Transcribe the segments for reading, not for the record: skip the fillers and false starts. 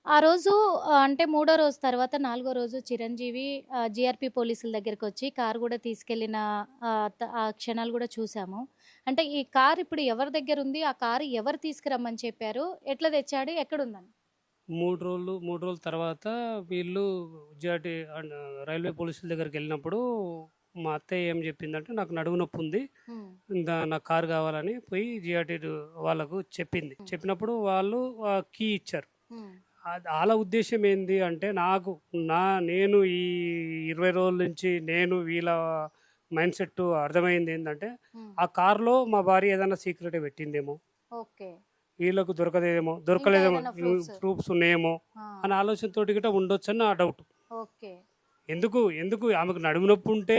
ఆ రోజు అంటే మూడో రోజు తర్వాత నాలుగో రోజు చిరంజీవి జీఆర్‌పీ పోలీసుల దగ్గరకొచ్చి కారు గూడా తీసుకెళ్ళిన ఆ క్షణాలు గూడా చూసాము. అంటే ఈ కారు ఇప్పుడు ఎవరి దగ్గరుంది? ఆ కారు ఎవరు తీసుకురమ్మని చెప్పారు? ఎట్లా తెచ్చాడు? ఎక్కడుందని? 3 రోజుల తర్వాత వీళ్ళు జాటి అండ్ రైల్వే పోలీసుల దగ్గరికెళ్ళినప్పుడు మా అత్తయ్య ఏం చెప్పిందంటే, "నాకు నడుము నొప్పుంది. హ్మ్. నాకు కారు కావాలని" పోయి జిఆర్‌టీ వాళ్ళకు చెప్పింది. హ్మ్. చెప్పినప్పుడు వాళ్ళు కీ ఇచ్చారు. హ్మ్. ఆళ్ళ ఉద్దేశ్యం ఏంది అంటే, నా నేను ఈ 20 రోజుల నుంచి నేను వీళ్ళ మైండ్ సెట్టు అర్థమైందేందంటే, హ్మ్. ఆ కారులో మా భార్య ఏదైనా సీక్రెట్ పెట్టిందేమో! ఓకే. వీళ్ళకు ఇంకా దొరకలేదేమో, ఏదైనా ప్రూఫ్స్. ప్రూఫ్స్ ఉన్నాయేమో ఆ! అనే ఆలోచనతోటి గిట్ట ఉండొచ్చని నా డౌట్. ఓకే. ఎందుకు ఆమెకు నడుము నొప్పి ఉంటే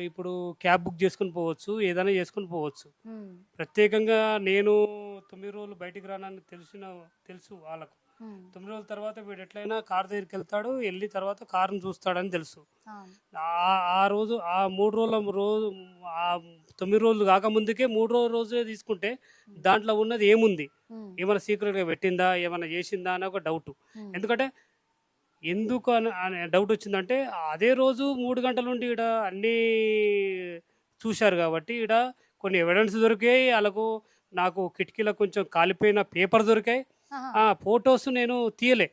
ఇప్పుడు క్యాబ్ బుక్ చేసుకొని పోవచ్చు. ఏదైనా చేసుకొని పోవచ్చు. హ్మ్. ప్రత్యేకంగా నేను 9 రోజులు బయటికి రానని తెలుసు వాళ్ళకు. హ్మ్. 9 రోజుల తర్వాత వీడు ఎట్లైనా కారు దగ్గరికెళ్తాడు. ఎళ్లి తర్వాత కారుని చూస్తాడని తెలుసు. అవును. ఆ రోజు ఆ 3 రోజు 9 రోజులు కాకముందుకే మూడో రోజే తీసుకుంటే హ్మ్. దాంట్లో ఉన్నది ఏముంది? హ్మ్. ఏమైనా సీక్రెట్‌గా పెట్టిందా? ఏమన్నా చేసిందా? అని ఒక డౌటు. హ్మ్. ఎందుకంటే ఎందుకు అనే డౌటొచ్చిందంటే, అదే రోజు 3 గంటల నుండి ఈడ అన్నీ చూశారు గాబట్టి, ఈడ కొన్ని ఎవిడెన్స్ దొరికాయి. ఆళ్ళకు నాకు కిటికీలో కొంచెం కాలిపోయిన పేపర్ దొరికాయి. ఆహా! ఫోటోస్ నేను తీయలే.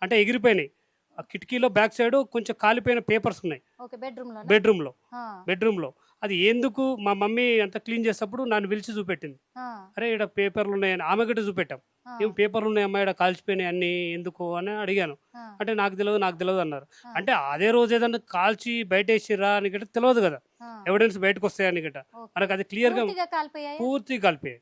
అంటే ఎగిరిపోయినాయి. ఆ కిటికీలో బ్యాక్ సైడు కొంచెం కాలిపోయిన పేపర్స్ ఉన్నాయి. ఓకే. బెడ్‌రూమ్‌లోనా? బెడ్‌రూమ్‌లో. ఆ! బెడ్‌రూమ్‌లో. అది ఎందుకు మా మమ్మీ అంతా క్లీన్ చేసేటప్పుడు నన్ను పిలిచి చూపెట్టింది. ఆ! "అరే! ఈడ పేపర్‌లున్నాయని" ఆమె గూడా చూపెట్టాం. ఆ! "ఏం పేపర్‌లున్నాయమ్మా ఈడ కాల్చిపోయినాయి అన్నీ ఎందుకు" అని అడిగాను. ఆ! అంటే నాకు తెలవదు" అన్నారు. ఆ! అంటే అదే రోజు ఏదన్నా కాల్చి బయటేసిర్రా అని గిట్ట తెలవదు గదా! ఆ! ఎవిడెన్స్ బయటకొస్తాయని గిట్ట. ఓకే. మనకది క్లియర్‌గా పూర్తిగా కాలిపోయాయా? పూర్తిగా కాలిపోయాయి.